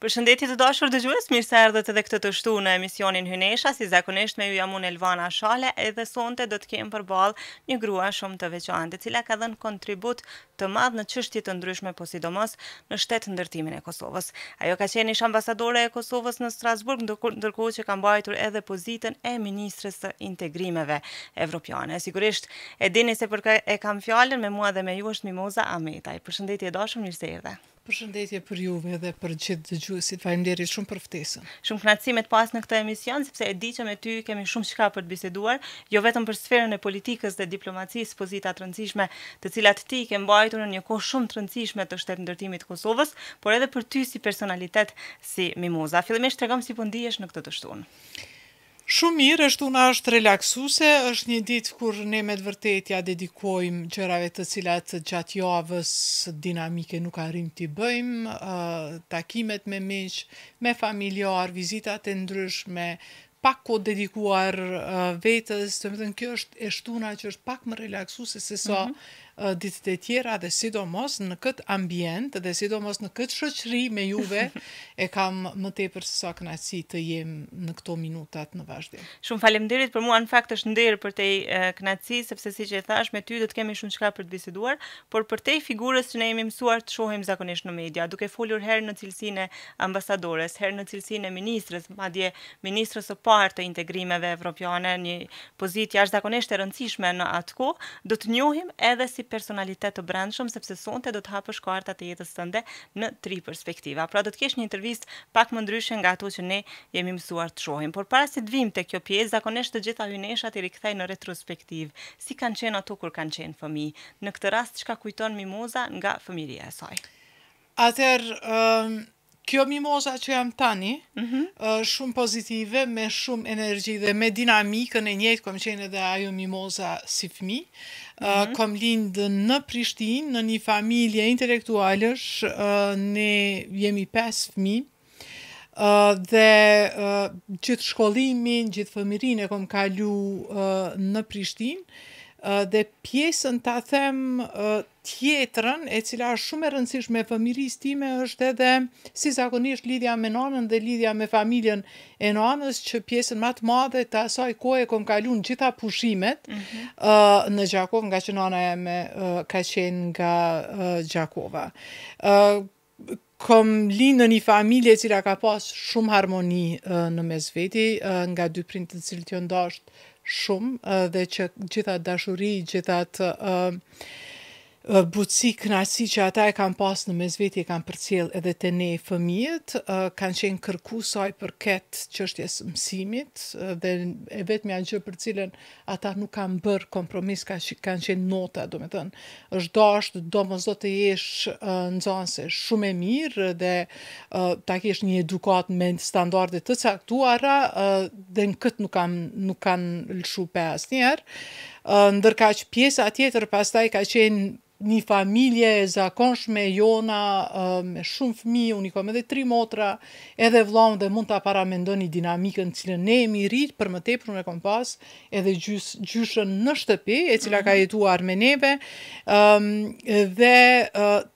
Përshëndetje të dashur dëgjues, mirë se erdhët edhe këtë të shtu në emisionin Hynesha, si zakonisht me ju jam unë Elvana Shale, edhe sonte do të kem përballë një grua shumë të veçantë, e cila ka dhënë kontribut të madh në çështje të ndryshme, po sidomos në shtet ndërtimin e Kosovës. Ajo ka qenë ish ambasadore e Kosovës në Strasburg, ndërkohë që ka mbajtur edhe pozitën e ministres së integrimeve evropiane. Sigurisht e dini se për kë e kam fjalën, me mua dhe me ju është Mimoza Ahmetaj. Përshëndetje dashur, mirë se erdhe. Përshëndetje për juve dhe për gjithë dëgjuesit. Faleminderit shumë për ftesën. Shumë kënaqësi me të pas në këtë emision, sepse e di që me ty kemi shumë çka për të biseduar, jo vetëm për sferën e politikës dhe diplomacisë, pozita të rëndësishme, të cilat ti ke mbajtur në një kohë shumë të rëndësishme të shtetë ndërtimit të Kosovës, por edhe për ty si personalitet si Mimoza. Fillimisht tregom si po ndihesh në këtë të shtunë. Shumë mirë, shtuna është relaksuese, është një ditë kur ne me të vërtet ja dedikojmë gjërave të cilat gjatë javës dinamike nuk arrim t'i bëjmë, takimet me miq, me familjar, vizitat e ndryshme, pak kohë dedikuar vetës, të më thënë kjo është e shtuna që është pak më relaksuese se sa ditët e tjera dhe sidomos në këtë ambient dhe sidomos në këtë shoqëri me juve e kam më tepër se sa kënaqësi të jem në këto minutat në vazhdim. Shumë faleminderit, për mua në fakt është nder për te kënaqësi, sepse siç e thash me ty do të kemi shumë çka për të biseduar, por për te figurës që ne jemi mësuar të shohim zakonisht në media, duke folur herë në cilësinë e ambasadores, herë në cilësinë e ministres, madje ministres së parë të integrimeve evropiane, një pozitë jashtëzakonisht e rëndësishme në atë kohë, do të njohim edhe si personalitet të brendshëm, sepse sonte do të hapësh kartat e jetës tënde në 3 perspektiva. Pra do të kesh një intervistë pak më ndryshe nga ato që ne jemi mësuar të shohim. Por para se të vim te kjo pjesë, zakonisht të gjitha hyneshat i rikthej në retrospektiv. Si kanë qenë ato kur kanë qenë fëmijë? Në këtë rast çka kujton Mimoza nga fëmijëria e saj? Atëherë, kjo Mimoza që jam tani, shumë pozitive, me shumë energji dhe me dinamikën e njëjtë, kom qenë edhe ajo Mimoza si fëmijë. Kom lindë në Prishtinë, në një familje intelektualësh, ne jemi 5 fëmijë, dhe gjithë shkollimin, gjithë fëmijërinë e kom kalu në Prishtinë, dhe pjesën ta them tjetrën, e cila është shumë e rëndësishme e fëmijërisë time, është edhe si zakonisht lidhja me nanën dhe lidhja me familjen e nanës, që pjesën më të madhe të asaj kohe kom kalu në gjitha pushimet në Gjakov, nga që nana jeme ka qenë nga Gjakova. Kom linë në një familje cila ka pas shumë harmoni në mes veti, nga 2 prindë të cilët janë dashur shumë, dhe që gjitha dashuri, gjitha të butësi, kënaqësi që ata e kanë pas në mes veti e kanë përcjell edhe te ne fëmijët, kanë qenë kërkuesaj përket çështjes mësimit, dhe e vetmja gjë për cilën ata nuk kanë bërë kompromis kanë qenë nota, domethënë është dashur domosdoshmë të jesh nxënëse shumë e mirë dhe ta kesh një edukat me standarde të caktuara, dhe në këtë nuk kanë lëshu pe asnjëherë. Ndërkaq pjesa tjetër pastaj ka qenë një familje e zakonshme jona, me shumë fëmijë, unë i kom edhe 3 motra, edhe vllaun, dhe mund ta paramendoni dinamikën cilën ne jemi rrit, për më tepër unë e kom pas edhe gjyshën në shtëpi, e cila ka jetuar me neve, dhe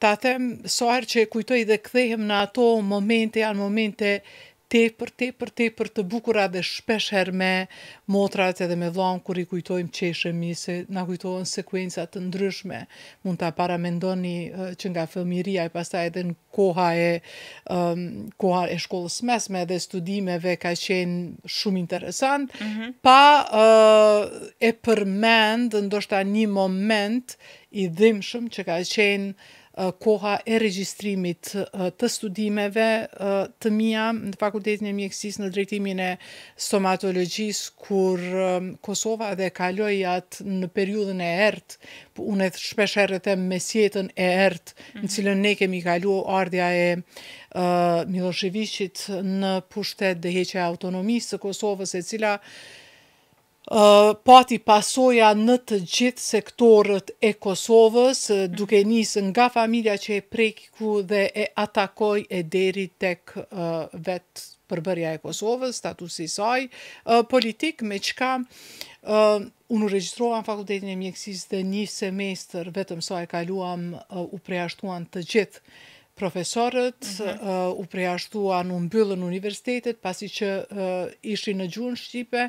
ta them sa herë që kujtoj dhe kthehem në ato momente, janë momente tepër të bukura dhe shpesh herë me motrat edhe me vllaun kur i kujtojmë qeshemi, se na kujtohen sekuenca të ndryshme. Mund ta paramendoni që nga fëmijëria e pastaj edhe në koha e shkollës mesme dhe studimeve ka qenë shumë interesant, pa e përmend ndoshta një moment i dhimbshëm që ka qenë koha e regjistrimit të studimeve të mia në fakultetin e mjekësisë në drejtimin e stomatologjisë, kur Kosova dhe kaloi atë në periudhën e errët, unë shpesh herë them mesjetën e errët, në cilën ne kemi kalu ardhja e Miloševićit në pushtet dhe heqja e autonomisë së Kosovës, e cila pati pasoja në të gjithë sektorët e Kosovës, duke nisë nga familja që e preku dhe e atakoj e deri tek vetë përbërja e Kosovës, statusi i saj politik, me çka unë u regjistrova në fakultetin e mjekësisë dhe një semestër vetëm sa e kaluam u përjashtuan të gjithë profesorët, u përjashtuan, u mbyllën universitetet, pasi që ishin në gjuhën shqipe,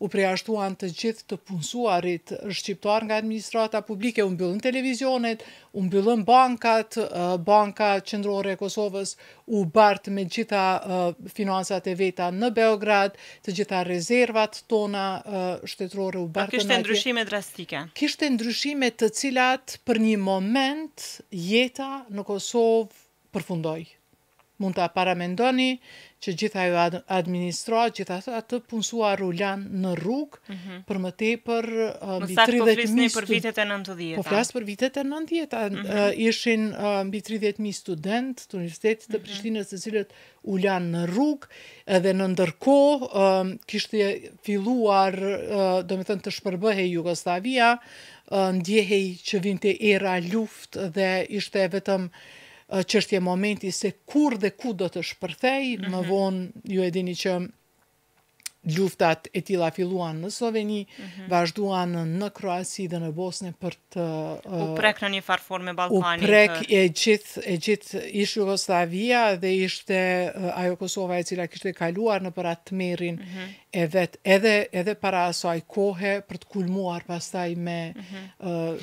u përjashtuan të gjithë të punësuarit shqiptar nga administrata publike, u mbyllën televizionet, u mbyllën bankat, Banka Qendrore e Kosovës u bart me gjitha finansat e veta në Beograd, të gjitha rezervat tona shtetërore u bartën atje. Kishte ndryshime drastike. Kishte ndryshime të cilat për një moment jeta në Kosovë përfundoi. Mund ta paramendoni që gjitha ajo administrat, gjitha atë punësuar u lanë në rrugë, për më tepër mbi 30.000 për vitet e 90-ta. Po flas për vitet e 90-ta. Ishin mbi 30.000 student të Universitetit të Prishtinës, të cilët u lanë në rrugë, edhe në ndërkohë kishte filluar, domethënë të shpërbëhej Jugoslavia, ndjehej që vinte era luftë dhe ishte vetëm çështje momenti se kur dhe ku do të shpërthej. Më vonë ju e dini që luftat e tilla filluan në Sloveni, vazhduan në Kroasi dhe në Bosnë për të u prek në një farë forme Ballkanin. U prek e gjithë ish Jugoslavia dhe ishte ajo Kosova e cila kishte kaluar në për atë tmerrin e vet, edhe para asaj kohe për të kulmuar pastaj me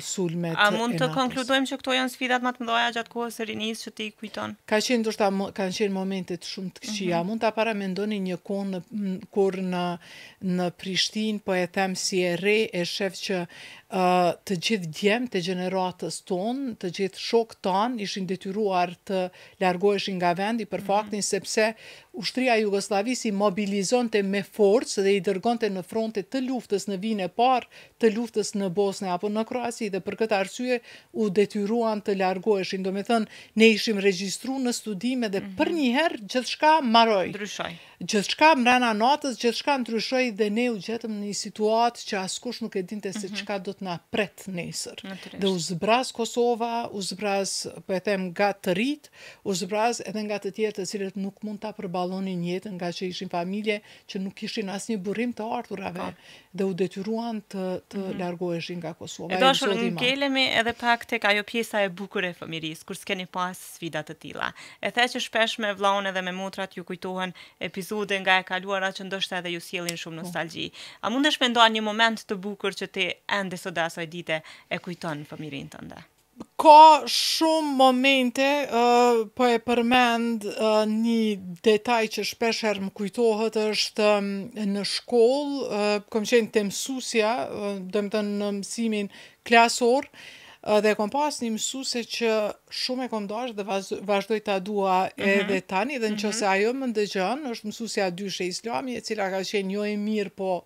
sulmet. A mund të konkludojmë që këto janë sfidat më të mëdha gjatë kohës së rinisë që ti kujton? Kanë qenë momente shumë të këqija. Mund ta paramendoni një kohë kur në Prishtinë, po e them si e re, e shef që të gjithë djemtë e gjeneratës tonë, të gjithë shokët tanë ishin detyruar të largoheshin nga vendi për faktin sepse ushtria e Jugosllavisë i mobilizonte me forcë dhe i dërgonte në fronte të luftës në vitin e parë të luftës në Bosnë apo në Kroasi, dhe për këtë arsye u detyruan të largoheshin. Domethënë, ne ishim regjistruar në studime dhe për një herë gjithçka mbaroi. Ndryshoi. Gjithçka mbrana natës, gjithçka ndryshoi dhe ne u gjetëm në një situatë që askush nuk e dinte se çka do të na pret nesër. Dhe u zbraz Kosova, u zbraz, po e them, nga të rit, u zbraz edhe nga të tjerë të cilët nuk mund ta përballonin jetën, nga që ishin familje që nuk kishin asnjë burrim të ardhurave dhe u detyruan të largoheshin nga Kosova. E dashur, ngelemi edhe pak tek ajo pjesa e bukur e fëmirisë, kur s'keni pas sfida të tilla. E the që shpesh me vllaun edhe me motrat ju kujtohen episode nga e kaluara që ndoshta edhe ju sjellin shumë nostalgji. A mundesh me ndoa një moment të bukur që ti ende sot asaj dite e kujton fëmirinë tënde? Ka shumë momente, po e përmend një detaj që shpesher më kujtohet është në shkollë, kom qenë të mësusja, domethënë në mësimin klasor, dhe kom pas një mësuse që shumë e kom dashur dhe vazhdoj ta dua edhe tani, dhe nëse ajo më ndëgjon, është mësusja Dyshe Islami, e cila ka qenë jo e mirë, po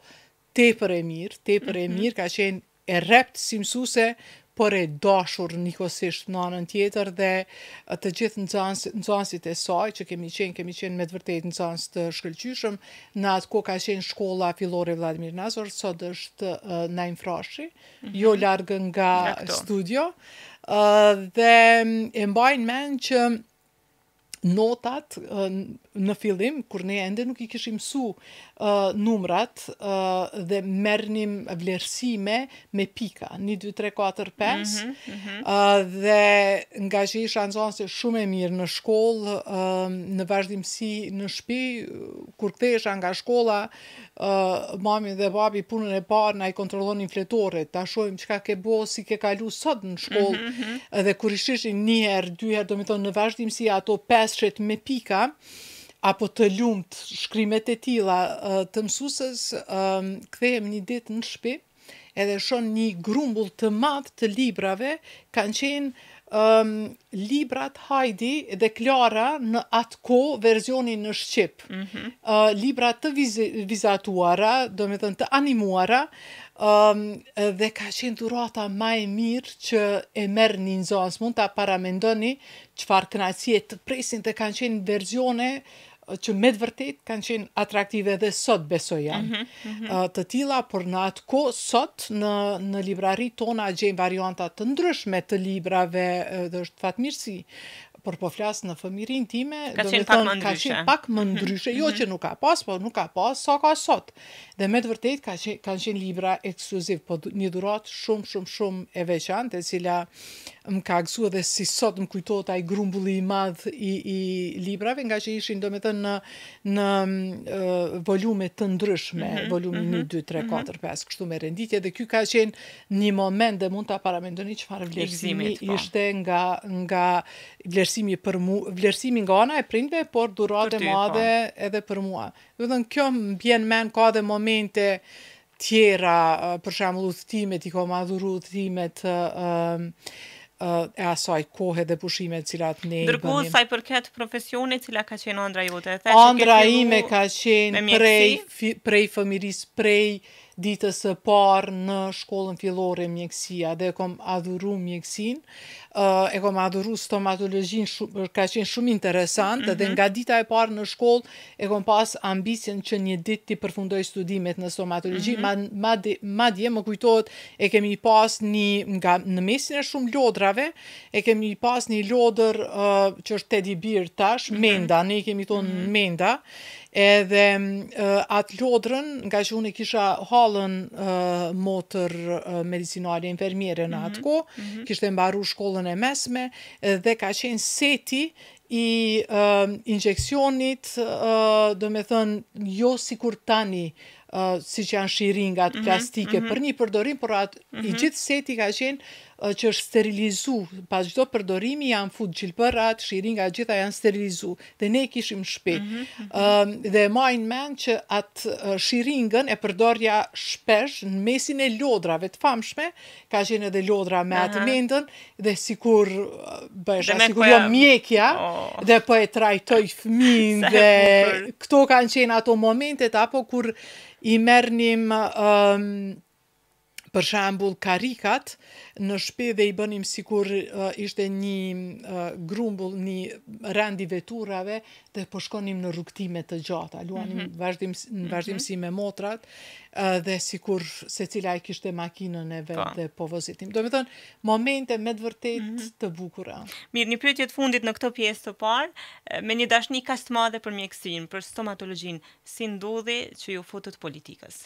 tepër e mirë, ka qenë e rrept si mësuse, por e dashur njëkohësisht në anën tjetër, dhe të gjithë nxënësit e saj që kemi qenë me të vërtetë nxënës të shkëlqyshëm. Në atë kohë ka qenë shkolla fillore Vladimir Nazor, sot është Naim Frashi, jo larg nga studio, dhe e mbajnë mend që notat në fillim, kur ne ende nuk i kishim mësu numrat dhe merrnim vlerësime me pika, 1, 2, 3, 4, 5, dhe nga që isha nxënëse shumë e mirë në shkollë, në vazhdimsi në shtëpi, kur kthehesha nga shkolla, mami dhe babi punën e parë na i kontrollonin fletoret, ta shohim çka ke bo, si ke kalu sot në shkollë, dhe kur ishin 1 herë, 2 herë, domethënë në vazhdimsi ato 5 me pika, apo të lumt shkrimet e tilla të mësuesës, kthehem një ditë në shtëpi, edhe shoh një grumbull të madh të librave, kanë qenë librat Hajdi dhe Klara në atë kohë versionin në shqip. Libra të vizatuara, domethënë të animuara, dhe ka qenë dhurata më e mirë që e merr një nxënës. Mund ta paramendoni çfarë kënaqësie të presin, dhe kanë qenë versione që me të vërtet kanë qenë atraktive dhe sot besoj janë. Të tilla, por në atë kohë sot në librari tona gjejmë varianta të ndryshme të librave, dhe është fatmirësi. por po flas në fëmirin time, ka qenë pak më ndryshe, jo që nuk ka pas, po nuk ka pas, sa ka sot. Dhe me të vërtet kanë qenë libra ekskluziv, po një dhuratë shumë e veçantë, e cila më ka gëzuar dhe si sot më kujtohet ai grumbulli i madh i librave, nga që ishin domethënë në volume të ndryshme, volumi 1, 2, 3, 4, 5, kështu me renditje, dhe ky ka qenë një moment dhe mund ta paramendoni çfarë vlerësimi ishte nga vlerësimi për mua, vlerësimi nga ana e prindve, por dhuratë e madhe edhe për mua. Do të thënë kjo më vjen mend, ka dhe momente tjera, për shembull udhëtimet, i kam adhuru udhëtimet e asaj kohe dhe pushimet cilat ne i bënim. Ndërkohë sa i përket profesionit, cila ka qenë ëndra jote? Ëndra ime ka qenë prej fëmirisë, prej ditës së parë në shkollën fillore mjekësia, dhe kom adhuru mjekësin, e kom adhuru stomatologjin, ka qenë shumë interesant, dhe nga dita e parë në shkollë e kom pas ambicien që një ditë t'i përfundoj studimet në stomatologji, madje më kujtohet e kemi pas në mesin e shumë lodrave, e kemi pas një lodër që është Teddy Bear tash, Menda, ne i kemi tonë Menda, edhe atë lodrën, nga që unë kisha hallën motër medicinale, infermiere në atë kohë, kishte mbaru shkollën e mesme, dhe ka qenë seti i injeksionit, do me thënë, jo sikur tani, si që janë shiringat plastike për një përdorim, por i gjithë seti ka qenë që është sterilizu, pas çdo përdorimi janë fut gjilpërat, shiringat, gjitha janë sterilizu, dhe ne kishim shpejt. Dhe majnë mend që atë shiringën e përdorja shpesh në mesin e lodrave të famshme, ka qenë edhe lodra me atë mendën, dhe sikur jo mjekja, dhe po e trajtoj fëmin, dhe këto kanë qenë ato momentet, apo kur i merrnim për shembull karikat në shtëpi dhe i bënim sikur ishte një grumbull, një rend i veturave, dhe po shkonim në rrugtime të gjata, luanim në vazhdimsi me motrat, dhe sikur secila e kishte makinën e vet dhe po vozitim. Do me thënë, momente me të vërtet të bukura. Mirë, një pyetje të fundit në këtë pjesë të parë, me një dashni kaq të madhe për mjekësinë, për stomatologjin, si ndodhi që ju futët politikës?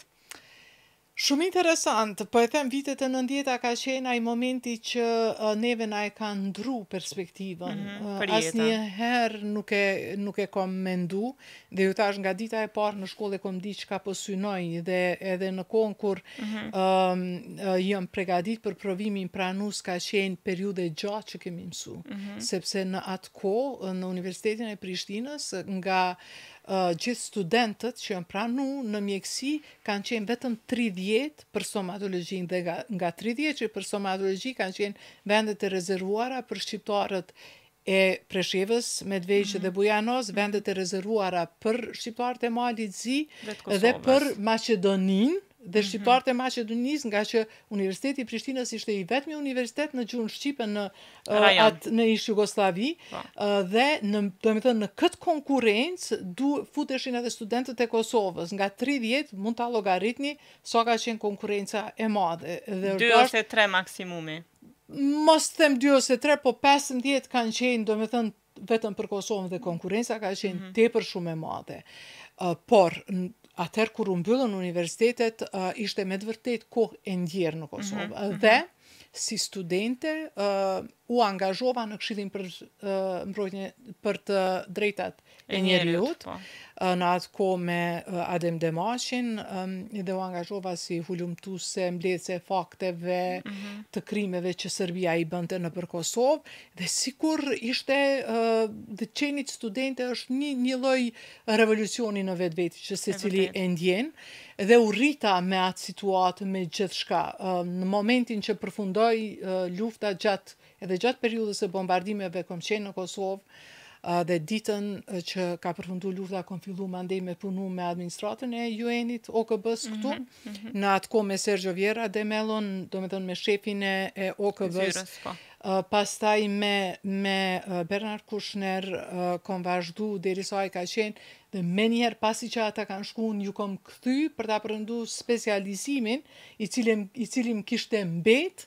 Shumë interesant, po e them vitet e 90-ta ka qenë ai momenti që neve na e ka ndru perspektivën. Asnjëherë nuk e kom mendu, dhe ju thash nga dita e parë në shkollë kom di çka po synoj, dhe edhe në kohën kur jam përgatitur për provimin pranus ka qenë periudhë gjatë që kemi mësu, sepse në atë kohë në Universitetin e Prishtinës nga gjithë studentët që janë pranu në mjekësi kanë qenë vetëm 30 për stomatologjin, dhe nga 30 që për stomatologji kanë qenë vendet e rezervuara për shqiptarët e Preshevës, Medvegjë dhe Bujanoz, vendet e rezervuara për shqiptarët e Malit Zi dhe për Maqedoninë, dhe shqiptarët e Maqedonisë, nga që Universiteti i Prishtinës ishte i vetmi universitet në gjuhën shqipe në ish Jugosllavi, dhe në këtë konkurrencë futeshin edhe studentët e Kosovës, nga 30 mund ta llogaritni sa ka qenë konkurrenca e madhe. 2 ose 3 maksimumi. Mos them 2 ose 3, po 15 kanë qenë, do me thënë, vetëm për Kosovën, dhe konkurenca ka qenë tepër shumë e madhe. Por atëherë kur u mbyllën universitetet, ishte me të vërtet kohë e ndjerë në Kosovë. Dhe, si studente, u angazhova në Këshillin për të drejtat e njerëzit, në atë kohë me Adem Demaqin, dhe u angazhova si hulumtuese, mbledhëse e fakteve të krimeve që Serbia i bënte nëpër Kosovë, dhe sikur ishte dhe qenit studente është një lloj revolucioni në vetveti që secili e ndjen, dhe u rrita me atë situatë, me gjithçka. Në momentin që përfundoi lufta gjatë periudhës së bombardimeve kom qenë në Kosovë, dhe ditën që ka përfundu lufta kom fillu mandej me punu me administratën e UN-it, OKB-s këtu, në atë kohë me Sergio Vieira de Mellon, do me thënë me shefin e OKB-s, pastaj me Bernard Kouchner kom vazhdu derisa ai ka qenë, dhe menjëherë pasi që ata kanë shkuar ju kom kthy për ta përndu specializimin i cili më kishte mbet.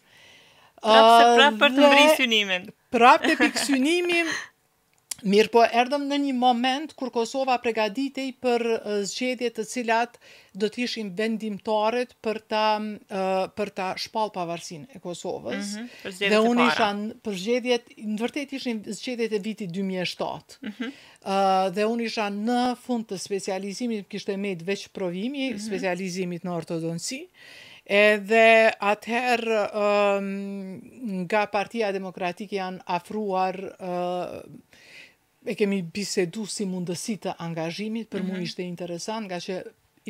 Prapë për të ngri synimin. Prapë te pikë synimi Mirë po, erdhëm në një moment kur Kosova pregaditej për zgjedhje të cilat do të ishin vendimtare për ta shpall pavarësinë e Kosovës. Për Dhe zgjedhjet e unë para. isha për zgjedhjet, në vërtet ishin zgjedhjet e vitit 2007. Dhe unë isha në fund të specializimit, kishte met veç provimi, specializimit në ortodonci. Edhe atëherë nga Partia Demokratike janë afruar e kemi bisedu si mundësi të angazhimit, për mu ishte interesant, nga që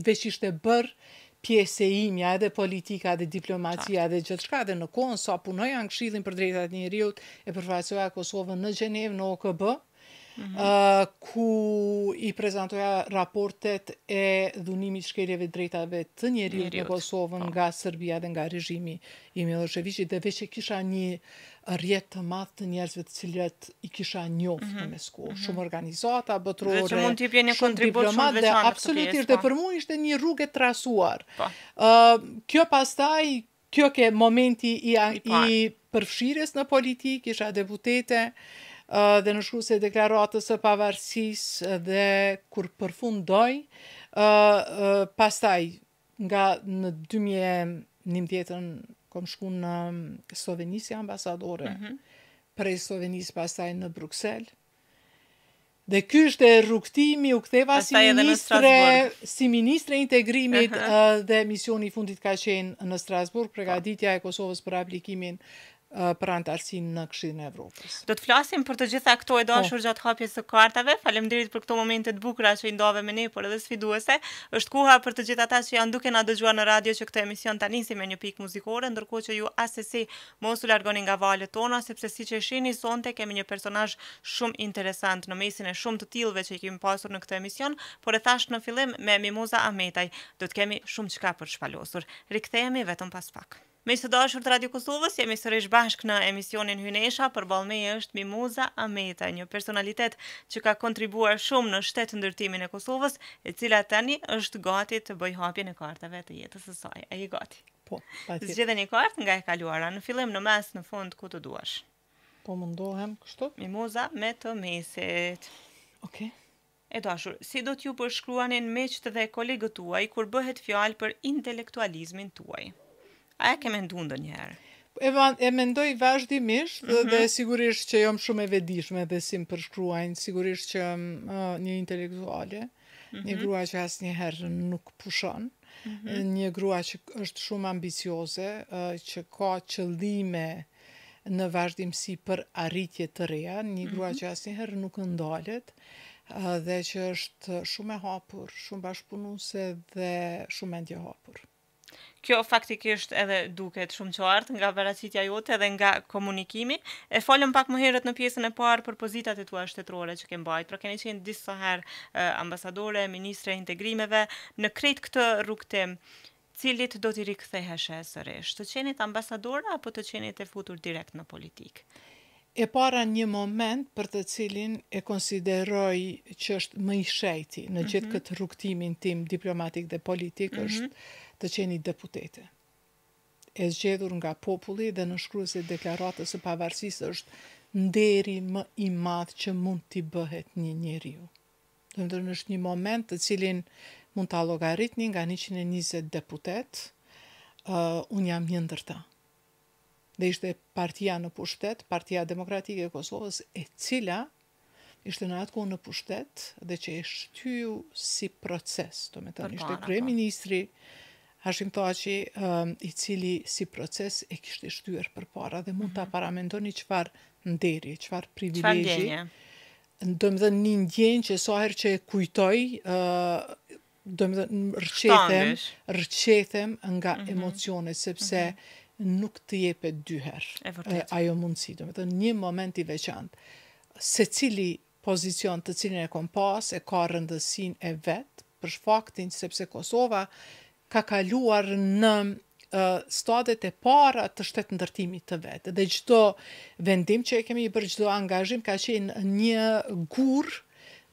veç ishte bërë pjesë e imja, edhe politika, edhe diplomacia, edhe gjithë shka, edhe në kohën sa punoja në Këshillin për Drejtat e Njeriut, e përfaqësoja Kosovën në Gjenevë, në OKB, ku i prezentoja raportet e dhunimit shkeljeve drejtave të njeriut në Kosovën nga Serbia dhe nga regjimi i Miloševićit, dhe veç e kisha një rjet të madh të njerëzve të cilët i kisha njoft në mesko. Shumë organizata botërore, Dhe që mund t'jep një shumë kontribut shumë diplomat, dhe veçantë absolutisht, dhe për mu ishte një rrugë e trasuar. Po. Kjo pastaj, kjo ke momenti i përfshirjes në politik, isha deputete, dhe në shkruese deklaratës së pavarësisë, dhe kur përfundoj, pastaj nga në 2011 kom shku në Sloveni si ambasadore, prej Slovenisë pastaj në Bruxelles. Dhe ky ishte rrugtimi, u ktheva si ministre integrimit dhe misioni i fundit ka qenë në Strasburg, përgatitja e Kosovës për aplikimin për antarësinë në Këshillin e Evropës. Do të flasim për të gjitha këto e dashur gjatë hapjes së kartave. Faleminderit për këto momente të bukura që i ndove me ne, por edhe sfiduese. Është koha për të gjithë ata që janë duke na dëgjuar në radio që këtë emision ta nisim me një pikë muzikore, ndërkohë që ju asesi mos u largoni nga valët tona, sepse siç e shihni sonte kemi një personazh shumë interesant në mesin e shumë të tillëve që i kemi pasur në këtë emision, por e thash në fillim me Mimoza Ahmetaj, do të kemi shumë çka për shpalosur. Rikthehemi vetëm pas pak. Me së dashur të Radio Kosovës, jemi sërish bashk në emisionin Hynesha, përballë meje është Mimoza Ahmetaj, një personalitet që ka kontribuar shumë në shtet ndërtimin e Kosovës, e cila tani është gati të bëj hapjen e kartave të jetës së saj. A je gati? Po, patjetër. Zgjedhë një kartë nga e kaluara, në fillim, në mes, në fund, ku të duash. Po mundohem kështu? Mimoza me të mesit. Okej. E dashur, si do t'ju përshkruanin miqtë dhe kolegët tuaj kur bëhet fjalë për intelektualizmin tuaj? A e ke menduar ndonjëherë? E mendoj vazhdimisht, dhe sigurisht që jam shumë e vetëdijshme dhe si më përshkruajnë, sigurisht që një intelektuale, një grua që asnjëherë nuk pushon, një grua që është shumë ambicioze, që ka qëllime në vazhdimsi për arritje të reja, një grua që asnjëherë nuk ndalet, dhe që është shumë e hapur, shumë bashkëpunuese dhe shumë mendje hapur. Kjo faktikisht edhe duket shumë qartë nga paraqitja jote dhe nga komunikimi. E folëm pak më herët në pjesën e parë për pozitat e tua shtetërore që ke mbajtur. Pra keni qenë disa herë ambasadore, ministre integrimeve, në krejt këtë rrugtim, cilit do t'i riktheheshe sërish? Të qenit ambasadore apo të qenit e futur direkt në politikë? E para një moment për të cilin e konsideroj që është më i shejti në gjithë këtë rrugtimin tim diplomatik dhe politik është të qeni deputete. E zgjedhur nga populli dhe në shkruese deklaratës së pavarësisë është nderi më i madh që mund t'i bëhet një njeriu. Domethënë është një moment të cilin mund ta llogaritni nga 120 deputet, unë jam një ndër ta. Dhe ishte partia në pushtet, Partia Demokratike e Kosovës, e cila ishte në atë kohë në pushtet dhe që e shtyu si proces, domethënë ishte kryeministri Hashim Thaçi, i cili si proces e kishte shtyer përpara dhe mund ta paramendoni çfarë nderi, çfarë privilegji. Domethënë një ndjenjë që sa herë që e kujtoj, domethënë rrëqethem nga emocionet, sepse nuk të jepet dy herë ajo mundësi, domethënë një moment i veçantë. Secili pozicion të cilin e kom pas e ka rëndësinë e vet, për faktin sepse Kosova ka kaluar në stadiet e para të shtet ndërtimit të vet. Dhe çdo vendim që e kemi bërë, çdo angazhim ka qenë një gur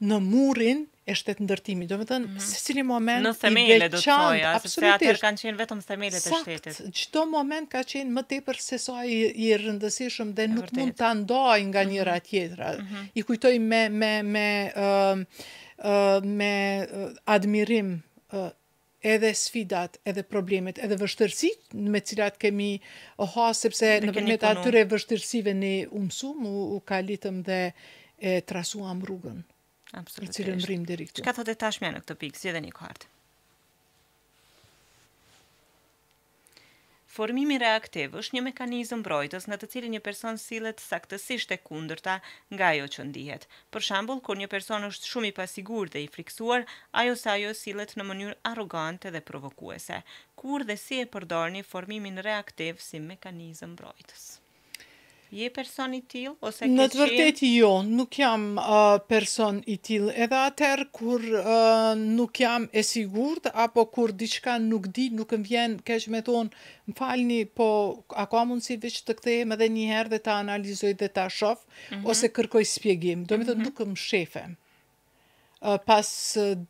në murin e shtetë ndërtimit. Do me thënë, se cili moment në i themele do të thoja, sepse atëherë absolutisht. kanë qenë vetëm themelet e shtetit. Çdo moment ka qenë më tepër se sa i rëndësishëm dhe nuk vërtet. mund ta ndaj nga njëra tjetra. I kujtoj me admirim edhe sfidat, edhe problemet, edhe vështërsitë me cilat kemi sepse nëpërmjet atyre vështërsive ne u mësuam, u kalitëm dhe e trasuam rrugën. Absolutisht. Në cilën rrim deri këtu. Çka thotë tashmë në këtë pikë, si edhe një kartë. Formimi reaktiv është një mekanizëm mbrojtës në të cilin një person sillet saktësisht e kundërta nga ajo që ndihet. Për shembull, kur një person është shumë i pasigurt dhe i friksuar, ajo sillet në mënyrë arrogante dhe provokuese. Kur dhe si e përdorni formimin reaktiv si mekanizëm mbrojtës? Je person i tillë ose Në të vërtetë jo, nuk jam person i tillë. Edhe atëherë kur nuk jam e sigurt apo kur diçka nuk di, nuk më vjen keq me thonë, më falni, po a ka mundësi veç të kthehem edhe një herë dhe ta analizoj dhe ta shoh ose kërkoj shpjegim. Do me thënë nuk më shefem. Pas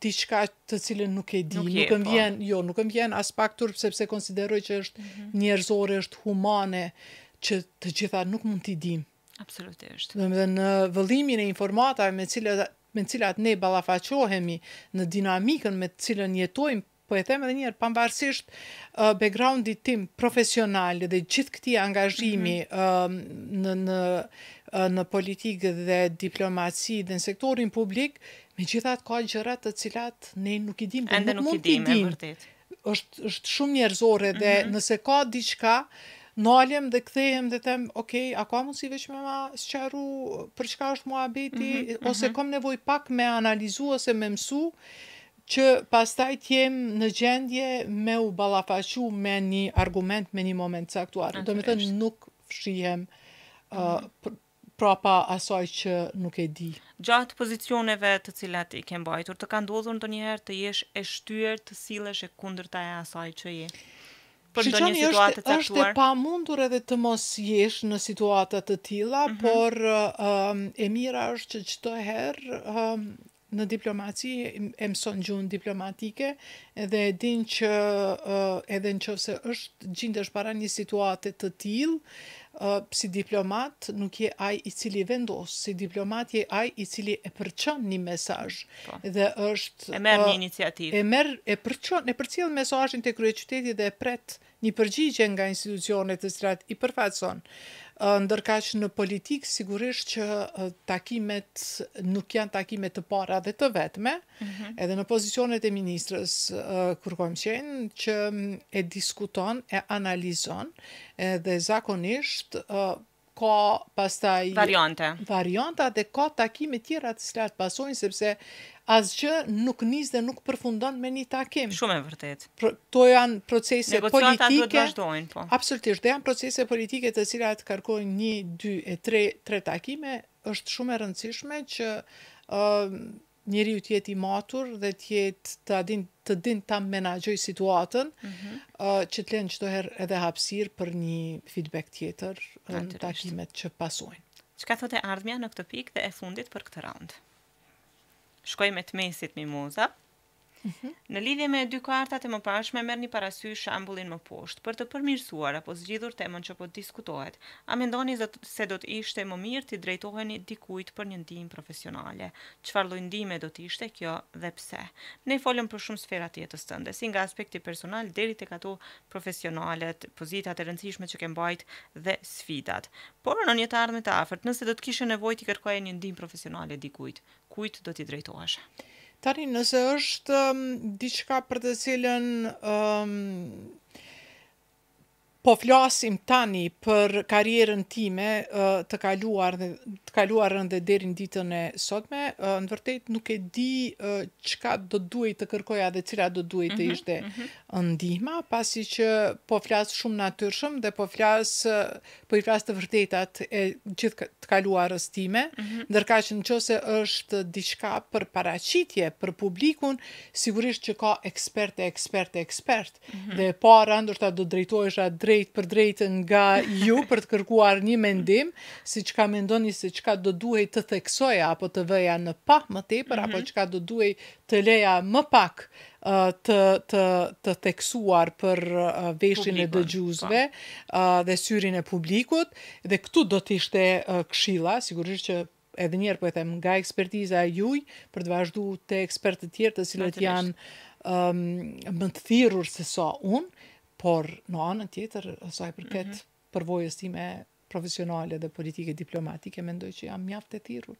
diçka të cilën nuk e di, nuk më vjen as pak turp sepse konsideroj që është njerëzore, është humane, që të gjitha nuk mund t'i dim. Absolutisht. Dhe në vëllimin e informatave me cilat ne ballafaqohemi, në dinamikën me cilën jetojmë, po e them edhe një herë, pavarësisht backgroundit tim profesional dhe gjithë këtij angazhimi në politikë dhe diplomaci dhe në sektorin publik, megjithatë ka gjëra të cilat ne nuk i dim, ende nuk i dim, e vërtet. Është shumë njerëzore dhe nëse ka diçka, nalem dhe kthehem dhe them, a ka mundësi veç me ma sqaru për çka është muhabeti, ose kam nevojë pak me analizu ose me mësu, që pastaj t'jem në gjendje me u ballafaqu me një argument, me një moment caktuar. Do me thënë nuk fshihem prapa asaj që nuk e di. Gjatë pozicioneve të cilat i ke mbajtur, të ka ndodhur ndonjëherë të jesh e shtyer të sillesh e kundërta e asaj që je? Shqiqoni është e pamundur edhe të mos jesh në situata të tilla, por e mira është që çdo herë në diplomaci e mëson gjuhën diplomatike edhe e din që edhe nëse gjendesh para një situate të tillë, si diplomat nuk je ai i cili vendos, si diplomat je ai i cili e përçon një mesazh. Dhe është e merr një iniciativë. E përcjell mesazhin te kryeqyteti dhe e pret një përgjigje nga institucionet të cilat i përfaqëson. Ndërkaq në politikë sigurisht që takimet nuk janë takime të para dhe të vetme, edhe në pozicionet e ministrës kur kam qenë që e diskuton, e analizon, dhe zakonisht ka pastaj varianta dhe ka takime tjera të cilat pasojnë sepse asgjë nuk nis dhe nuk përfundon me një takim. Shumë e vërtet. To janë procese politike. Negociatat duhet vazhdojnë, po. Absolutisht, dhe janë procese politike të cilat kërkojnë 1, 2 e 3 takime. Është shumë e rëndësishme që njeriu të jetë i matur dhe të din ta menaxhoj situatën, që të lënë çdo herë edhe hapësirë për një feedback tjetër në takimet që pasojnë. Çka thotë ardhmja në këtë pikë dhe e fundit për këtë raund? Shkoj me të mesit Mimoza. Në lidhje me 2 kartat e mëparshme, merrni parasysh shembullin më poshtë për të përmirësuar apo zgjidhur temën që po diskutohet. A mendoni se do të ishte më mirë të drejtoheni dikujt për një ndihmë profesionale? Çfarë lloj ndihme do të ishte kjo dhe pse? Ne folëm për shumë sfera të jetës tënde, si nga aspekti personal deri tek ato profesionale, pozitat e rëndësishme që ke mbajt dhe sfidat. Por në një të ardhmen të afërt, nëse do të kishe nevojë të kërkoje një ndihmë profesionale dikujt, kujt do t'i drejtohesh? Tani, nëse është diçka për të cilën po flasim tani për karrierën time të kaluarën dhe deri në ditën e sotme, në vërtet nuk e di çka do duhej të kërkoja dhe cila do duhej të ishte ndihma, pasi që po flas shumë natyrshëm dhe po i flas të vërtetat e gjithë të kaluarës time, ndërkaq nëse është diçka për paraqitje për publikun, sigurisht që ka ekspert, dhe e para ndoshta do drejtohesha drejt drejt për drejt nga ju për të kërkuar një mendim, si çka mendoni se çka do duhej të theksoja apo të vëja në pak më tepër, apo çka do duhej të leja më pak të theksuar për veshin e dëgjuesve dhe syrin e publikut, dhe këtu do të ishte këshilla, sigurisht që edhe njerë po e them, nga ekspertiza juj, për të vazhdu të ekspertë të tjerë të cilët janë më të thirrur se sa unë, por në anën tjetër, sa i përket përvojës time profesionale dhe politike diplomatike, mendoj që jam mjaft e thirrur.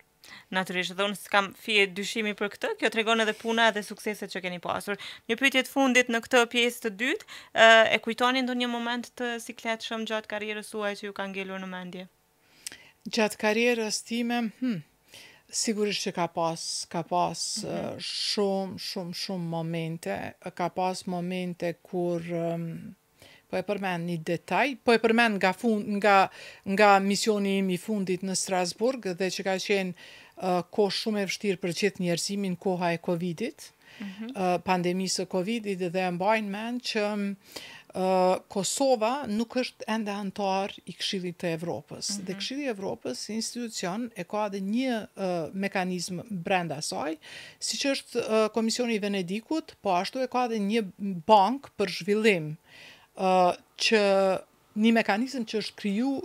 Natyrisht, dhe unë s'kam fije dyshimi për këtë, kjo tregon edhe puna dhe sukseset që keni pasur. Një pyetje të fundit në këtë pjesë të dytë, e kujtoni ndonjë moment të sikletshëm gjatë karrierës suaj që ju ka ngelur në mendje? Gjatë karrierës time, sigurisht që ka pas shumë momente, ka pas momente kur po e përmend një detaj, po e përmend nga misioni im i fundit në Strasburg, dhe që ka qenë kohë shumë e vështirë për gjithë njerëzimin, koha e Covidit, pandemisë së Covidit, dhe e mbajnë mend që Kosova nuk është ende antar i Këshillit të Evropës. Dhe Këshilli i Evropës, si institucion, e ka edhe një mekanizm brenda saj, siç është Komisioni i Venedikut, po ashtu e ka edhe një bank për zhvillim, që një mekanizëm që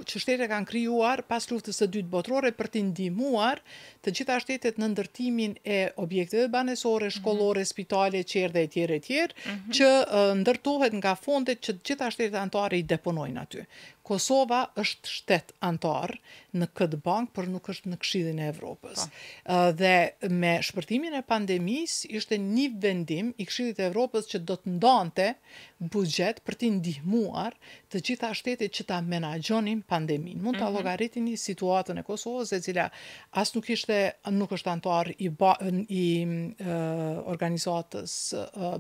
shtetet kanë krijuar pas luftës së dytë botërore për të ndihmuar të gjitha shtetet në ndërtimin e objekteve banesore, shkollore, spitale, qerdhe etj. Që ndërtohet nga fondet që të gjitha shtetet anëtare i deponojnë aty. Kosova është shtet antar në këtë bank, por nuk është në Këshillin e Evropës. Dhe me shpërtimin e pandemisë ishte një vendim i Këshillit të Evropës që do të ndante buxhet për të ndihmuar të gjitha shtetet që ta menaxhonin pandeminë. Mund ta llogaritni situatën e Kosovës, e cila as nuk është antar i organizatës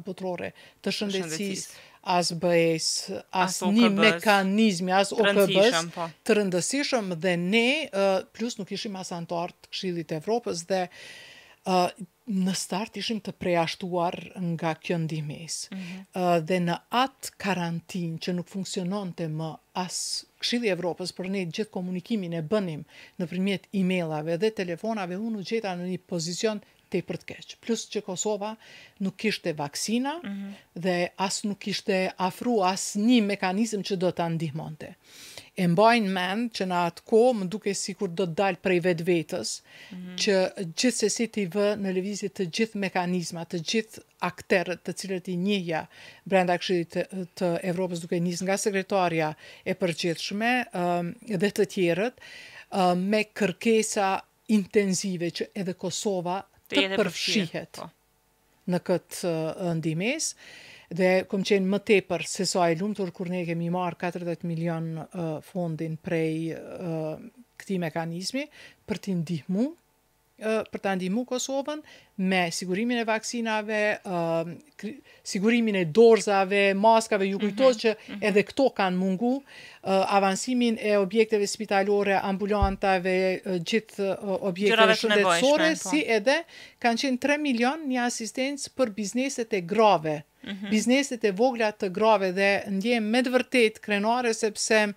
botërore të shëndetësisë, as BE-s, as një mekanizmi, as OKB-s të rëndësishëm, dhe ne, plus nuk ishim as antar të Këshillit të Evropës, dhe në start ishim të preashtuar nga kjo ndihmesë. Dhe në atë karantinë që nuk funksiononte më as Këshilli i Evropës, për ne gjithë komunikimin e bënim nëpërmjet emailave dhe telefonave, unë u gjeta në një pozicion tepër të keq. Plus që Kosova nuk kishte vaksina dhe as nuk kishte afru as një mekanizëm që do ta ndihmonte. E mbajnë mend që në atë kohë më duke sikur do të dalë prej vetvetes, që gjithsesi t'i vë në lëvizje të gjithë mekanizmat, të gjithë akterët të cilët i njihja brenda Këshillit të Evropës, duke nisë nga sekretarja e përgjithshme dhe të tjerët, me kërkesa intenzive që edhe Kosova të përfshihet në këtë ndihmesë. Dhe kom qenë më tepër se sa e lumtur kur ne kemi marrë 40 milion fondin prej këtij mekanizmi për të ndihmu Kosovën me sigurimin e vaksinave, sigurimin e dorzave, maskave, ju kujtohet që edhe këto kanë mungu, avansimin e objekteve spitalore, ambulantave, gjithë objekteve shëndetësore, si edhe kanë qenë 3 milion një asistencë për bizneset e grave, bizneset e vogla të grave, dhe ndjem me të vërtet krenare, sepse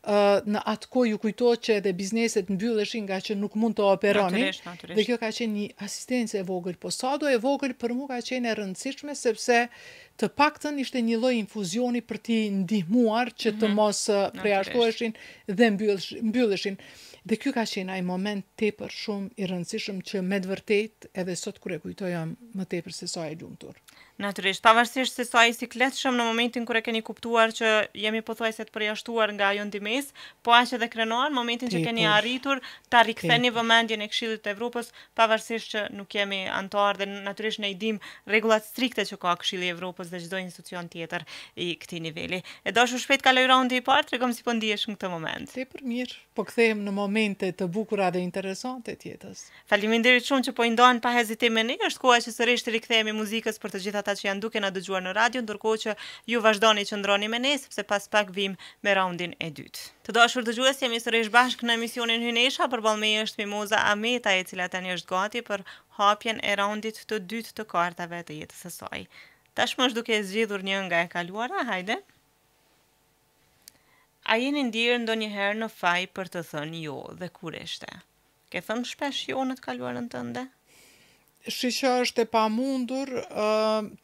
në atë kohë ju kujtohet që edhe bizneset mbylleshin nga që nuk mund të operonin, dhe kjo ka qenë një asistencë e vogël, po sado e vogël për mua ka qenë e rëndësishme, sepse të paktën ishte një lloj infuzioni për t'i ndihmuar që të mos preashtoheshin dhe mbylleshin. Dhe ky ka qenë ai moment tepër shumë i rëndësishëm që me të vërtet edhe sot kur e kujtoj jam më tepër se sa e lumtur. Natyrisht, pavarësisht se sa i sikletshëm në momentin kur e keni kuptuar që jemi pothuajse të përjashtuar nga ajo ndihmesë, po aq edhe krenar, momentin që keni arritur ta riktheni vëmendjen e Këshillit të Evropës, pavarësisht që nuk jemi antar, dhe natyrisht ne i dim rregullat strikte që ka Këshilli i Evropës dhe çdo institucion tjetër i këtij niveli. E dashur shpejt kaloj raundi i parë, tregom si po ndihesh në këtë moment. Tepër mirë, po kthehem në momente të bukura dhe interesante të jetës. Faleminderit shumë që po i ndan pa hezitim me ne. Është koha që sërish të rikthehemi muzikës për të gjithë ata që janë duke na dëgjuar në radio, ndërkohë që ju vazhdoni qëndroni me ne, sepse pas pak vim me raundin e dytë. Të dashur dëgjues, jemi sërish bashkë në emisionin Hynesha, përballë me është Mimoza Ameta, e cila tani është gati për hapjen e raundit të dytë të kartave të jetës së saj. Tashmë është duke zgjidhur një nga e kaluara, hajde. A jeni ndjerë ndonjëherë në faj për të thënë jo dhe kur ishte? Ke thënë shpesh jo në të kaluarën tënde? Që është e pamundur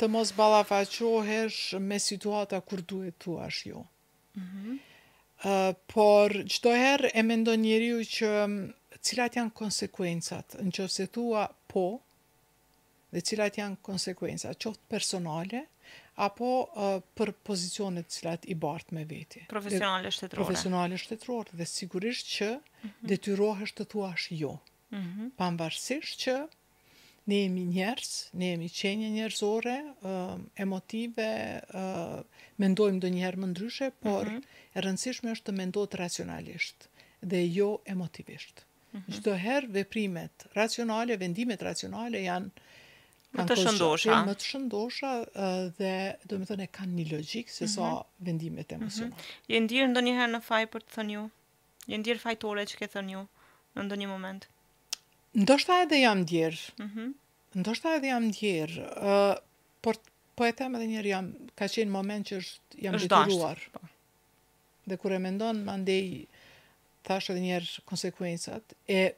të mos ballafaqohesh me situata kur duhet thuash jo. Por çdo herë e mendon njeriu që cilat janë konsekuencat nëse thua po, dhe cilat janë konsekuencat, qoftë personale apo për pozicionet cilat i bart me veti. Profesionale shtetërore. Profesionale shtetërore dhe sigurisht që detyrohesh të thuash jo. Pavarësisht që ne jemi njerëz, ne jemi qenje njerëzore, emotive, mendojmë ndonjëherë më ndryshe, por e rëndësishme është të mendohet racionalisht dhe jo emotivisht. Çdo herë veprimet racionale, vendimet racionale janë më të shëndosha. Më të shëndosha dhe domethënë kanë një logjik se sa vendimet emocionale. Je ndjerë ndonjëherë në faj për të thënë jo? Je ndjerë fajtore që ke thënë jo në ndonjë moment? Ndoshta edhe jam ndjerë. Ndoshta edhe jam ndjerë, por po e them edhe njerë ka qenë moment që jam detyruar. Dhe kur e mendon, mandej thash edhe njerë konsekuencat, e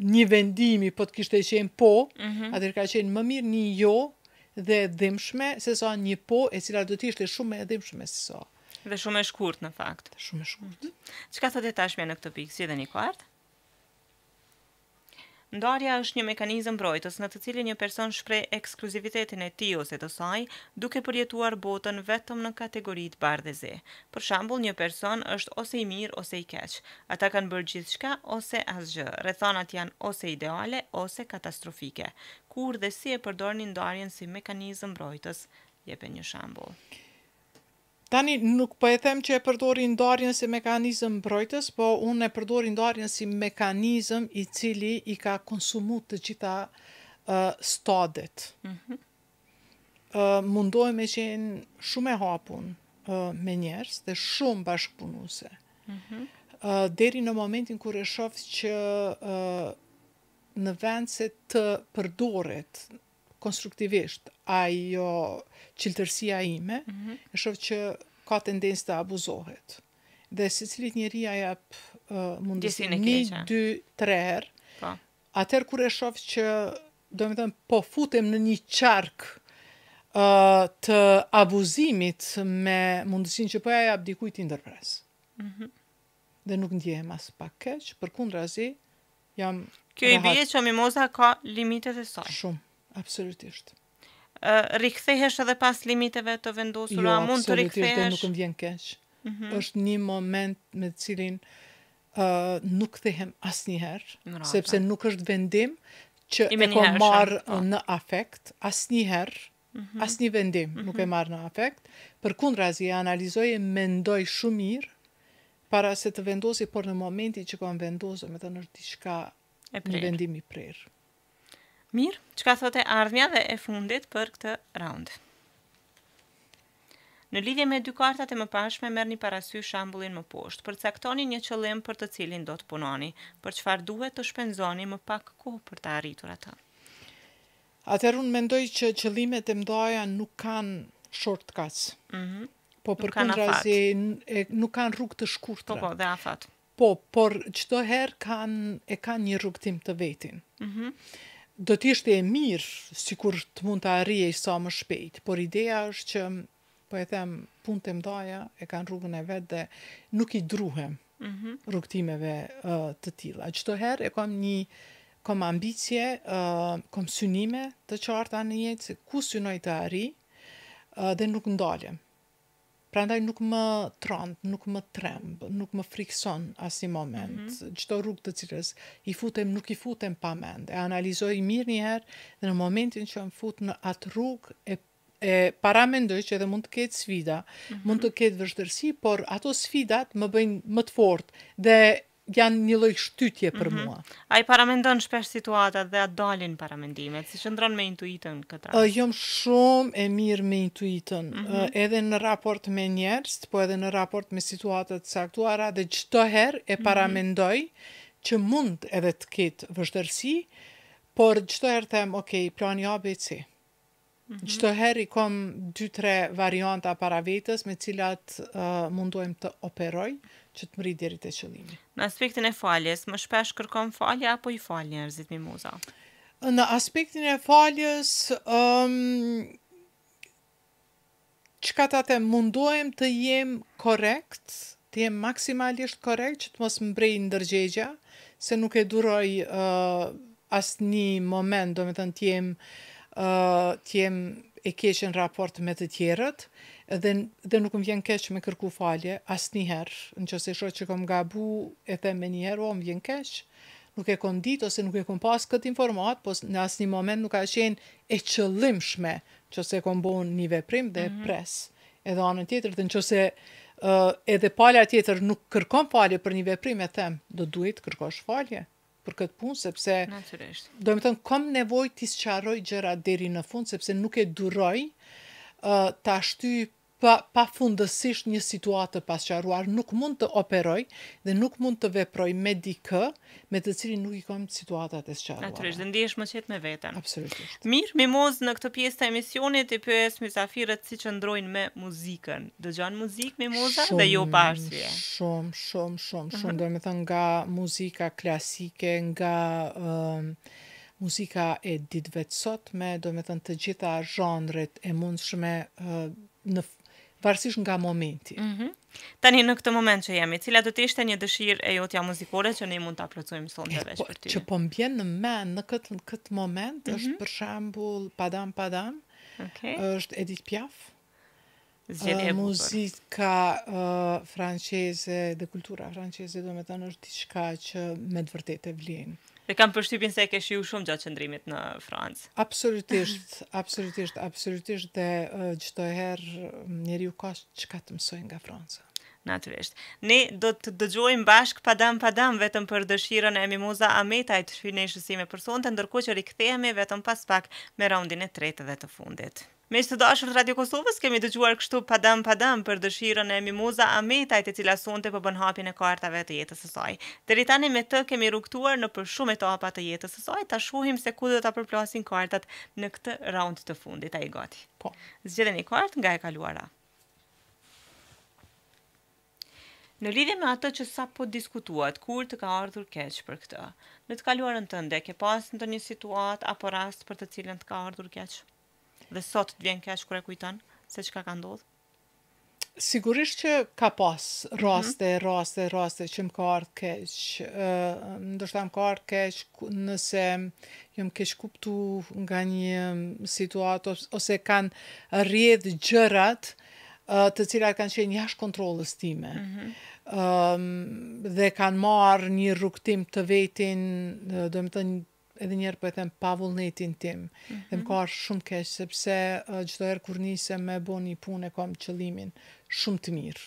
një vendimi po të kishte qenë po, atëherë ka qenë më mirë një jo dhe dhimbshme, se sa një po e cila do të ishte shumë e dhimbshme se sa. Dhe shumë e shkurt në fakt. Shumë e shkurt. Çka thotë tashmë në këtë pikë, si dhe një kvart? Ndarja është një mekanizëm mbrojtës në të cilin një person shpreh ekskluzivitetin e tij ose të saj, duke përjetuar botën vetëm në kategoritë bardhë dhe zi. Për shembull, një person është ose i mirë ose i keq. Ata kanë bërë gjithçka ose asgjë. Rrethonat janë ose ideale ose katastrofike. Kur dhe si e përdorni ndarjen si mekanizëm mbrojtës? Jepe një shembull. Tani nuk po e them që e përdori ndarjen si mekanizëm mbrojtës, po unë e përdori ndarjen si mekanizëm i cili i ka konsumu të gjitha stadet. Mundohem me qenë shumë e hapun me njerëz dhe shumë bashkëpunuese. Deri në momentin kur e shoh që në vend se të përdoret konstruktivisht ajo qiltërsia ime, e shoh që ka tendencë të abuzohet. Dhe secilit njeri ja jap mundësinë 1, 2, 3 herë. Atëherë kur e shoh që domethënë po futem në një qark të abuzimit me mundësinë që po ja jap dikujt i ndërpres. Dhe nuk ndjehem as pak keq, përkundrazi jam Kjo i bie që mimoza ka limitet e saj. Shumë, absolutisht. Rikthehesh edhe pas limiteve të vendosura, mund të rikthehesh? Jo, absolutisht, dhe nuk më vjen keq. Është një moment me të cilin nuk kthehem asnjëherë, sepse nuk është vendim që e kom marrë në afekt, asnjëherë, asnjë vendim nuk e marr në afekt, përkundrazi e analizoj e mendoj shumë mirë para se të vendosi, por në momentin që kam vendosur, me thënë është diçka një vendim i prerë. Mirë, çka thotë ardhmja dhe e fundit për këtë raund? Në lidhje me dy kartat e mëparshme merrni parasysh shembullin më poshtë. Përcaktoni një qëllim për të cilin do të punoni, për çfarë duhet të shpenzoni më pak kohë për të arritur atë. Atëherë unë mendoj që qëllimet e mëdha nuk kanë shortcuts. Po përkundrazi nuk kanë rrugë të shkurtra. Po, dhe afat. Po, por çdo herë kanë një rrugtim të vetin. Do t'ishte e mirë, sikur të mund të arrijej sa më shpejt, por ideja është që, po e them, punët e mëdha e kanë rrugën e vet dhe nuk i druhem rrugtimeve të tilla. Çdo herë e kam ambicie, kam synime të qarta në jetë se ku synoj të arrijë dhe nuk ndalem. Prandaj nuk më trond, nuk më tremb, nuk më frikson asnjë moment. Çdo rrugë të cilës nuk i futem pa mend. E analizoj mirë një herë dhe në momentin që më fut në atë rrugë e paramendoj që edhe mund të ketë sfida, mund të ketë vështirësi, por ato sfidat më bëjnë më të fortë dhe janë një lloj shtytje për mua. Ai paramendon shpesh situatat dhe atë dalin paramendimet, si qëndron me intuitën këtë rast. Jam shumë e mirë me intuitën, edhe në raport me njerëz, po edhe në raport me situatat caktuara dhe çdo herë e paramendoj që mund edhe të ketë vështirësi, por çdo herë them, plani A, B, C. Çdo herë i kam 2-3 varianta para vetës me cilat mundohem të operoj që të mri deri te qëllimi. Në aspektin e faljes, më shpesh kërkon falje apo i fal njerëzit Mimoza? Në aspektin e faljes, çka ta them, mundohem të jem korrekt, të jem maksimalisht korrekt që të mos më brej ndërgjegja, se nuk e duroj asnjë moment, domethënë të jem e keq në raport me të tjerët, dhe nuk më vjen keq me kërku falje asnjëherë. Nëse shoh që kam gabu, e them me njëherë, më vjen keq. Nuk e kom ditë ose nuk e kom pas këtë informat, po në asnjë moment nuk ka qenë e qëllimshme nëse kom bo një veprim dhe pres. Edhe anën tjetër, dhe nëse edhe palja tjetër nuk kërkon falje për një veprim, e them, do duhet kërkosh falje për këtë punë, sepse do më thënë, kom nevojë t'i sqaroj gjëra deri në fund, sepse nuk e duroj ta shty pafundësisht një situatë të pasqaruar, nuk mund të operoj dhe nuk mund të veproj me dikë me të cilin nuk i kam situatat e sqaruara. Natyrisht, dhe ndihesh më qetë me veten. Absolutisht. Mirë, Mimoz, në këtë pjesë të emisionit i pyes mysafirët si qëndrojnë me muzikën. Dëgjon muzikë Mimoza dhe jo pa arsye. Shumë. Do me thënë nga muzika klasike, nga muzika e ditëve të sotme, do me thënë të gjitha zhanret e mundshme në varësisht nga momenti. Tani në këtë moment që jemi, cila do të ishte një dëshirë e jotja muzikore që ne mund ta plotësojmë sonte veç për ty? Që po m'bjen në mend në këtë moment është për shembull Padam Padam, është Edith Piaf. Muzika franqeze dhe kultura franqeze, do me thënë, është diçka që me të vërtetë e vlen. Dhe kam përshtypjen se e ke shiu shumë gjatë qëndrimit në Francë. Absolutisht dhe çdo herë njeriu ka çka të mësojë nga Franca. Natyrisht. Ne do të dëgjojmë bashk Padam Padam vetëm për dëshirën e Mimoza Ametajt shfineshësime për sonte, ndërkohë që rikthehemi vetëm pas pak me raundin e tretë dhe të fundit. Miq të dashur të Radio Kosovës, kemi dëgjuar kështu Padam Padam për dëshirën e Mimoza Ametajt, e cila sonte po bën hapjen e kartave të jetës së saj. Deri tani me të kemi rrugtuar në për shumë etapa të jetës së saj, ta shohim se ku do ta përplasin kartat në këtë raund të fundit. Ai gati? Po. Zgjedheni kartë nga e kaluara. Në lidhje me atë që sa po diskutuat, kur të ka ardhur keq për këtë? Në të kaluarën tënde, ke pas ndonjë situatë apo rast për të cilën të ka ardhur keq? Dhe sot të vjen keq kur e kujton se çka ka ndodhur? Sigurisht që ka pas raste që më ka ardhur keq. Ndoshta më ka ardhur keq nëse jam keq kuptu nga një situatë ose kanë rrjedh gjërat të cilat kanë qenë jashtë kontrollës time. Dhe kanë marrë një rrugtim të vetin, do të thënë edhe njerë po e them pa vullnetin tim. Dhe më ka shumë keq sepse çdo herë kur nisem me bo një punë kam qëllimin shumë të mirë.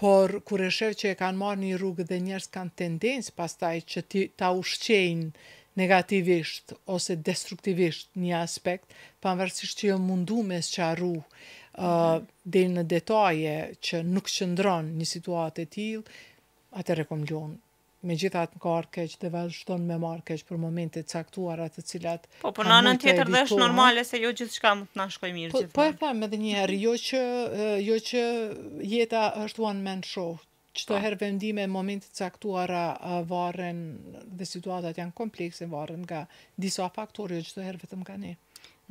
Por kur e shef që e kanë marrë një rrugë dhe njerëz kanë tendencë pastaj që ta ushqejnë negativisht ose destruktivisht një aspekt, pavarësisht që jo mundu me sqaru deri në detaje që nuk qëndron një situatë e tillë, atëherë kom lënë. Megjithatë më ka ardhur keq dhe vazhdon me marrë keq për momente të caktuara të cilat po në anën tjetër dhe është normale se jo gjithçka mund të na shkojë mirë gjithmonë. Po e them edhe një herë, jo që jeta është one man show. Çdo herë vendime momente të caktuara varren dhe situatat janë komplekse, varren nga disa faktorë, çdo herë vetëm nga ne.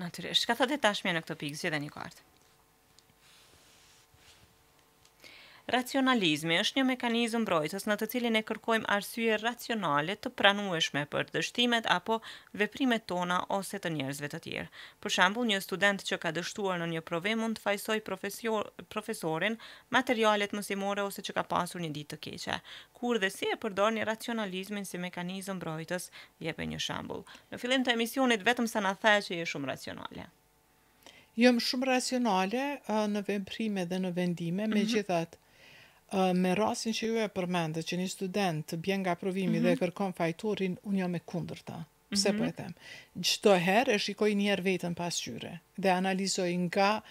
Natyrisht. Çka thotë tashmë në këtë pikë, zgjedhni një kartë. Racionalizmi është një mekanizëm mbrojtës në të cilin e kërkojmë arsye racionale të pranueshme për dështimet apo veprimet tona ose të njerëzve të tjerë. Për shembull, një student që ka dështuar në një provim mund të fajsoj profesorin, materialet mësimore ose që ka pasur një ditë të keqe. Kur dhe si e përdor një racionalizmin si mekanizëm mbrojtës, jepe një shembull. Në fillim të emisionit vetëm sa na the që je shumë racionale. Jam shumë racionale në veprime dhe në vendime, megjithatë me rastin që ju e përmendët që një student të bjen nga provimi dhe kërkon fajtorin, unë jam e kundërta. Pse po e them? Çdo herë e shikoj një herë veten pasqyre dhe analizoj nga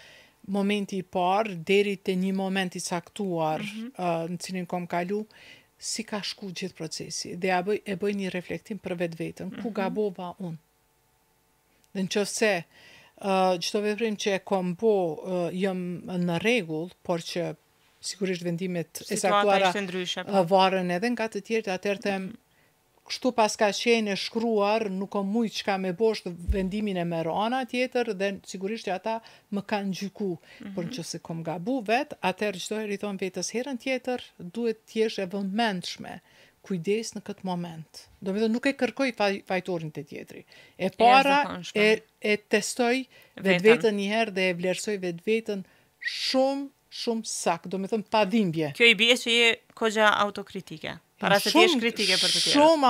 momenti i parë deri te një moment i caktuar në cilin kam kalu, si ka shku gjithë procesi dhe e bëj një reflektim për vetveten, ku gabova unë. Dhe nëse çdo veprim që e kom bo jam në rregull, por që sigurisht vendimet e saktuara varen edhe nga të tjerët, atëherë them kështu pas ka qenë e shkruar, nuk kam mujt çka me bosh vendimin e merr ana tjetër dhe sigurisht që ata më kanë gjyku. Por nëse kom gabu vet, atëherë çdo herë i thon vetes herën tjetër, duhet të jesh e vëmendshme. Kujdes në këtë moment. Do me dhe nuk e kërkoj fajtorin të tjetri. E para e testoj vetë një herë dhe e vlerësoj vetë shumë sakt. Do me thëmë pa dhimbje. Kjo i bie që je kogja autokritike. Para se t'jesh kritike për të tjerët. Shumë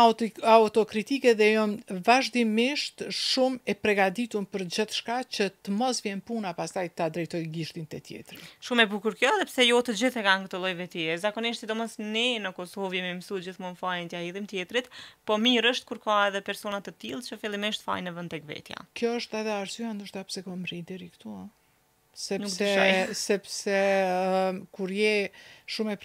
autokritike dhe jam vazhdimisht shumë e përgatitur për gjithë shka që të mos vjen puna pastaj ta drejtoj gishtin të tjetri. Shumë e bukur kjo, dhe pse jo të gjithë e kanë këtë lloj vetije. Zakonisht sidomos ne në Kosovë jemi mësuar gjithmonë fajin t'ja hidhim tjetrit, po mirë është kur ka edhe persona të tillë që fillimisht fajin e vën tek vetja. Kjo është edhe arsyeja ndoshta pse kam rri deri këtu, sepse kur je shumë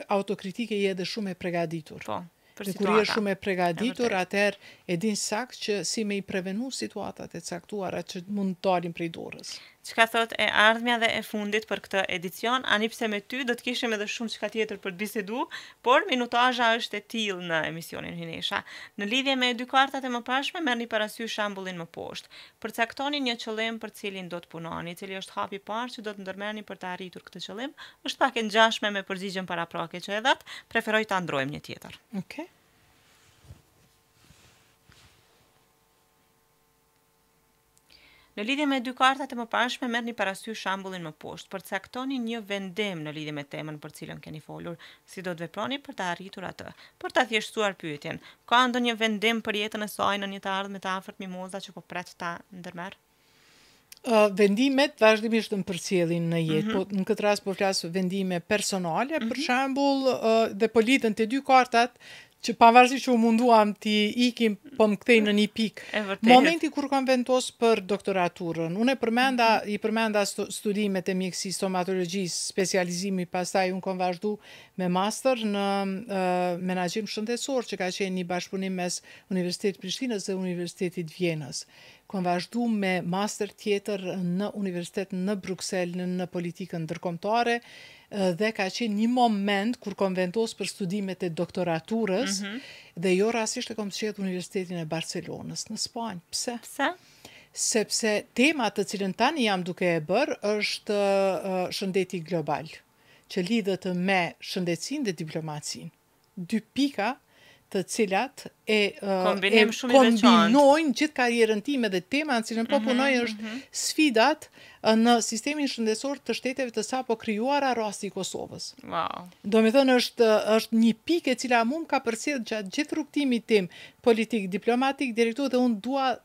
autokritike je edhe shumë e përgatitur. Po, për dhe kur je shumë e përgatitur, atëherë e din sakt që si me i prevenu situatat e caktuara që mund të dalin prej dorës. Çka thot e ardhmja dhe e fundit për këtë edicion, ani pse me ty do të kishim edhe shumë çka tjetër për të bisedu, por minutazha është e tillë në emisionin Hynesha. Në lidhje me dy kartat e mëparshme, merrni parasysh shembullin më poshtë. Përcaktoni një qëllim për cilin do të punoni, i cili është hapi i parë që do të ndërmerrni për të arritur këtë qëllim, është pak e ngjashme me përgjigjen paraprake që e dhat, preferoj ta ndrojmë një tjetër. Okay. Në lidhje me dy kartat e mëparshme, merrni parasysh shembullin më poshtë. Përcaktoni një vendim në lidhje me temën për cilën keni folur, si do të veproni për të arritur atë. Për ta thjeshtuar pyetjen, ka ndonjë vendim për jetën e saj në një të ardhmë të afërt mimoza që po pret ta ndërmerr? Vendimet vazhdimisht në përcjellin në jetë, po në këtë rast po flas vendime personale, për shembull, dhe po lidhen të dy kartat që pavarësisht që u munduam t'i ikim, po më kthej në një pikë. Momenti kur kam vendos për doktoraturën, unë i përmenda studimet e mjekësisë, stomatologjisë, specializimi, pastaj unë kam vazhdu me master në menaxhim shëndetësor, që ka qenë një bashkëpunim mes Universitetit Prishtinës dhe Universitetit Vjenës. Kam vazhdu me master tjetër në Universitet në Bruxelles në politikën ndërkombëtare, dhe ka qenë një moment kur kom vendos për studimet e doktoraturës dhe jo rastisht e kom zgjedhur Universitetin e Barcelonës në Spanjë. Pse? Pse? Sepse tema të cilën tani jam duke e bërë është shëndeti global, që lidhet me shëndetësinë dhe diplomacinë. Dy pika të cilat kombinojnë gjithë karrierën time dhe tema në cilën po punoj është sfidat në sistemin shëndetësor të shteteve të sapo krijuara rasti i Kosovës. Wow. Do me thënë është një pikë e cila mua ka përcjell gjatë gjithë rrugtimit tim politik diplomatik drejtu dhe unë dua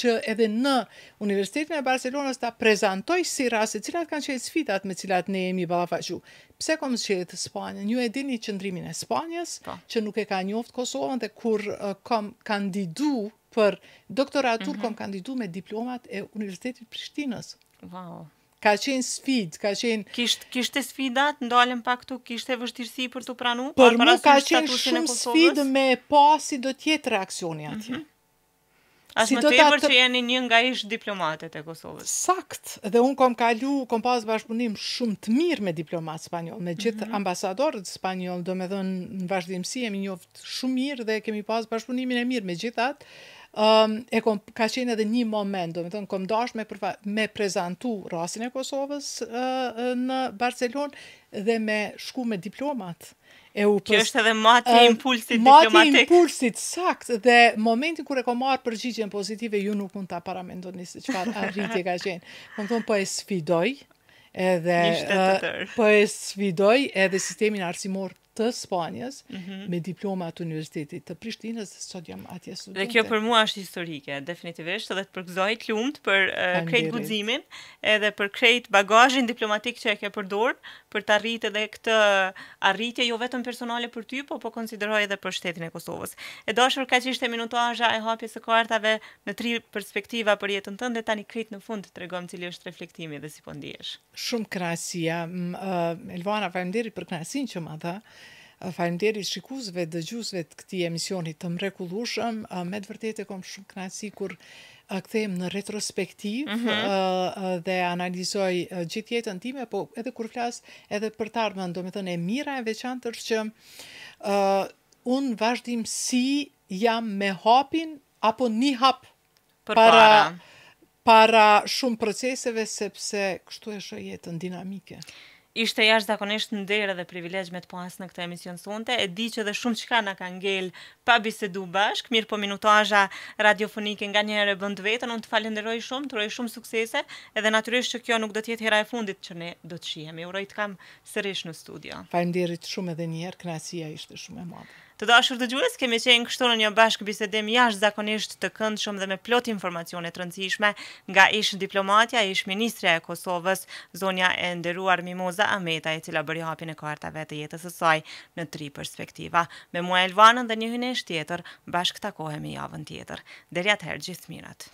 që edhe në Universitetin e Barcelonës ta prezantoj si raste, cilat kanë qenë sfidat me cilat ne jemi ballafaqur. Pse kom zgjedhur Spanjën? Ju e dini qëndrimin e Spanjës, që nuk e ka njoftë Kosovën dhe kur kom kandidu për doktoratur, kom kandidu me diplomat e Universitetit Prishtinës. Wow. Ka qenë sfidë, ka qenë... Kishte sfidat, ndalem pak tu, kishte vështirësi për të pranu? Për mu ka qenë shumë sfidë me pa si do tjetë reakcioni atje. As më tepër që jeni një nga ish diplomatet e Kosovës. Sakt, dhe unë kom pas bashkëpunim shumë të mirë me diplomat spanjoll, me gjithë ambasadorët spanjoll, do me dhënë në vazhdimsi jemi njoftë shumë mirë dhe kemi pas bashkëpunimin e mirë me gjithat. Ka qenë edhe një moment, do me thënë, kom dash me prezantu rastin e Kosovës në Barcelonë dhe me shku me diplomat. Kjo është edhe mati impulsit diplomatik. Mati impulsit, sakt, dhe momentin kur e kom marrë përgjigjen pozitive, ju nuk mund ta paramendoni se çfarë arritje ka qenë. Kom thonë, po e sfidoj edhe sistemin arsimor të Spanjës me diploma të Universitetit të Prishtinës, sot jam atje studente. Dhe kjo për mua është historike, definitivisht, edhe të përgëzoj të lumt për krejt guximin, edhe për krejt bagazhin diplomatik që e ke përdorur për të arritur edhe këtë arritje jo vetëm personale për ty, po konsideroj edhe për shtetin e Kosovës. E dashur, kaq ishte minutazha e hapjes së kartave në 3 perspektiva për jetën tënde, tani krejt në fund tregom cili është reflektimi dhe si po ndihesh. Shumë kënaqësia. Elvana, faleminderit për kënaqësinë që më dha. Faleminderit shikuesve, dëgjuesve të këtij emisioni të mrekullueshëm. Me të vërtetë kam shumë kënaqësi kur kthehem në retrospektiv dhe analizoj gjithë jetën time, po edhe kur flas edhe për të ardhmen, domethënë e mira e veçantë është që unë vazhdimsi jam me hapin apo një hap para shumë proceseve, sepse kështu e shoh jetën dinamike. Ishte jashtëzakonisht nder dhe privilegj me të pas në këtë emision sonte. E di që dhe shumë çka na ka ngel pa bisedu bashk, mirë po minutazha radiofonike nganjëherë bën të vetën. Unë të falenderoj shumë, të uroj shumë suksese, edhe natyrisht që kjo nuk do të jetë hera e fundit që ne do të shihemi. Uroj të kam sërish në studio. Faleminderit shumë edhe një herë, kënaqësia ishte shumë e madhe. Të dashur dëgjues, kemi qenë kështu në një bashkëbisedim jashtëzakonisht të këndshëm dhe me plot informacione të rëndësishme nga ish diplomatja, ish ministrja e Kosovës, zonja e nderuar Mimoza Ameta, e cila bëri hapjen e kartave të jetës së saj në 3 perspektiva. Me mua Elvanën dhe një hynesh tjetër, bashkë takohemi javën tjetër. Deri atëherë, gjithë mirat.